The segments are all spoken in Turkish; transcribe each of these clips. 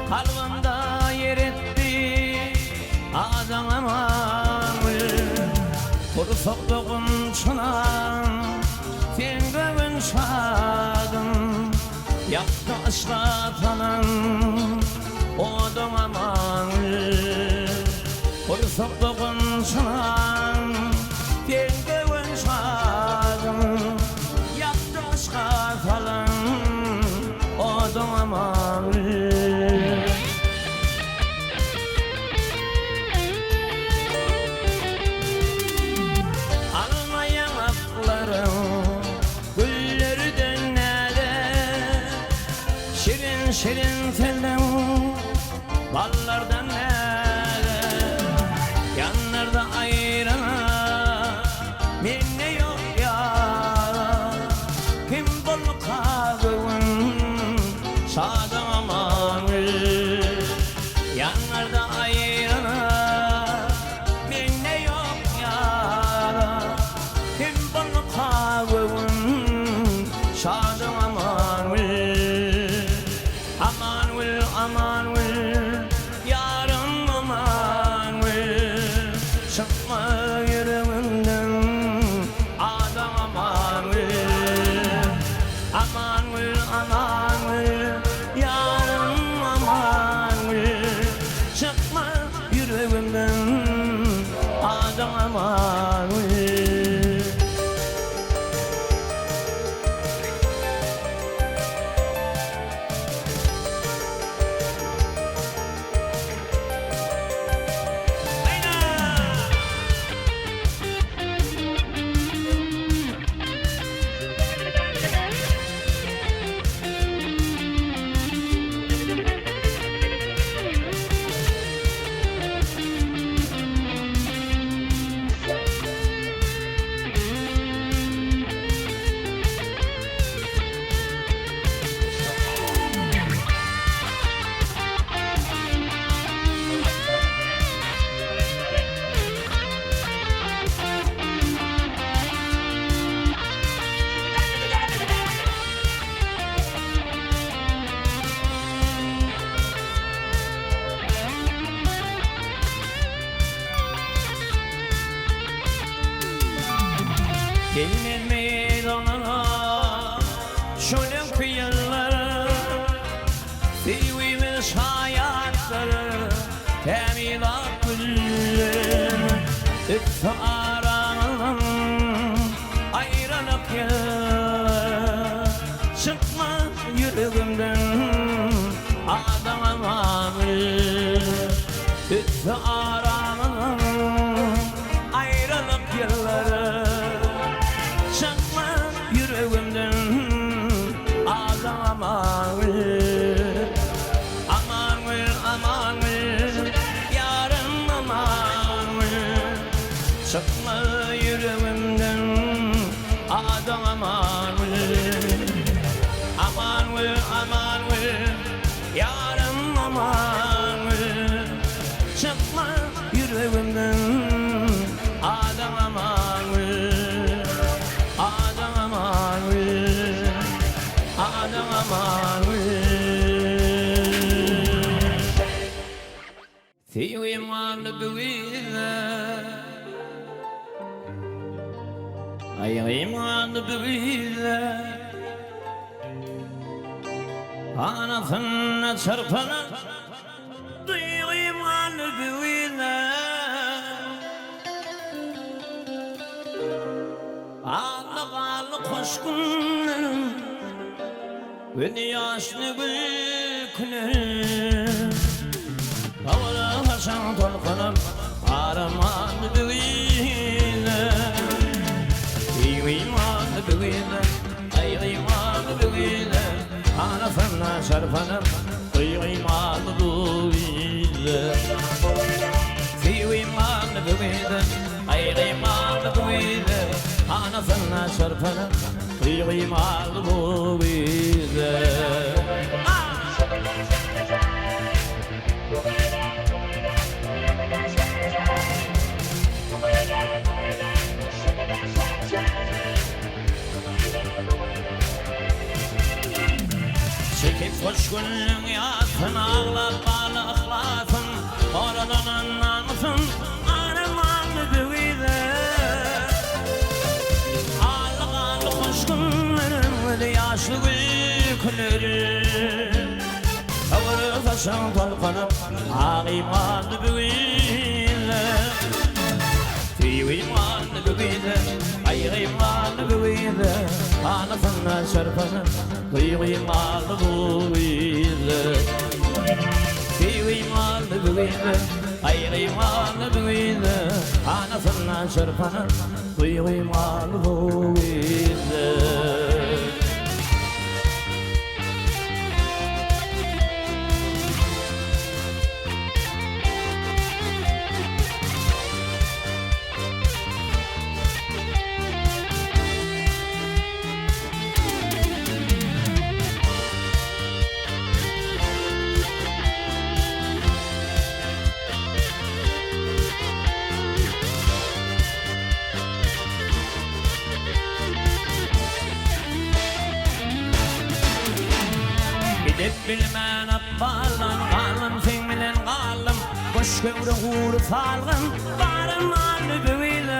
kalbimda yer etti adamamı kursaklıkın çınan tengövün şadım yaptı ıslatanın odamamı kursaklıkın çınan tengövün şadım yaptı ıslatanın odamamı şirin telden ballardan nere yanlarda ayrana minne yok ya kim bol kağıvın sağdan amanı yanlarda ayrana minne yok ya kim bol kağıvın sağdan amanı aman will yarım aman will çıkma yüreğimden adam aman will yarım aman will çıkma yüreğimden adam aman will Gelin meydanına şöyle kıyıları sevimiz hayatları temilat güller Üktü aranın ayrılık yıllar çıkma yüreğimden adam amanı Üktü aranın ayrılık yılları yüreğimden adam aman yarım aman çıkma yüreğimden adam aman yarım aman çıkma yüreğimden adam aman adam aman sevim varlı büyüle ayağım varlı büyüle anasına çarpana duyuyum varlı büyüle ağlı koşkunlarım ve yaşlı gülkünüm havada haşan tolkanım aramanı büyüyle İmanı büyüyle ayımanı büyüyle anasına şarfanım İmanı büyüyle İmanı büyüyle ayımanı büyüyle anasına şarfanım İmanı büyüyle Çekip hoş gülün yasın ağlar bağlı ıhlasın Oradan namusun anımanı büyüde Ağlı hoş günlerin ve yaşlı gülkünleri Kavurur taşın tolkanıp ağ imanı büyüde Tüy imanı büyüde Ayı imanı büyüde Anasına çarpanıp Kıymalı büyüdü Kıymalı büyüdü Ay kıymalı büyüdü Anasından çırpanıp Kıymalı büyüdü Gidip bilmän appalan Galım sen bilen galım Boş göwre huru falgın Barım anı büyüle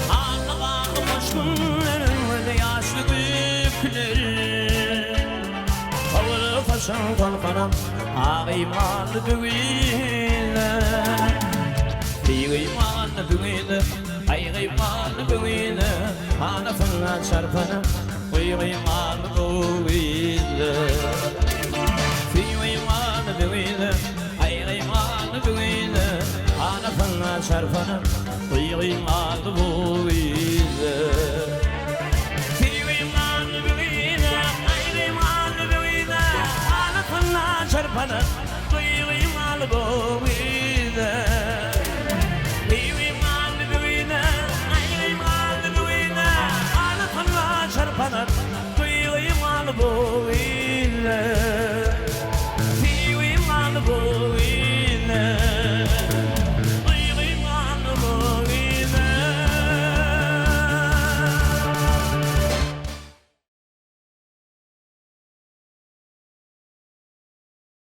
Ağlı bağlı boş günlerin Ve de yaşlı büyüklerin Kavulu taşın tolkanım Ağ imanı büyüle İmanı büyüle Ay imanı büyüle Anasına çarpanım Kıymalı büyüdü Kıymalı büyüdü Ay kıymalı büyüdü Anasına çarpanıp Kıymalı büyüdü Kıymalı büyüdü Ay kıymalı büyüdü Anasına çarpanıp Kıymalı büyüdü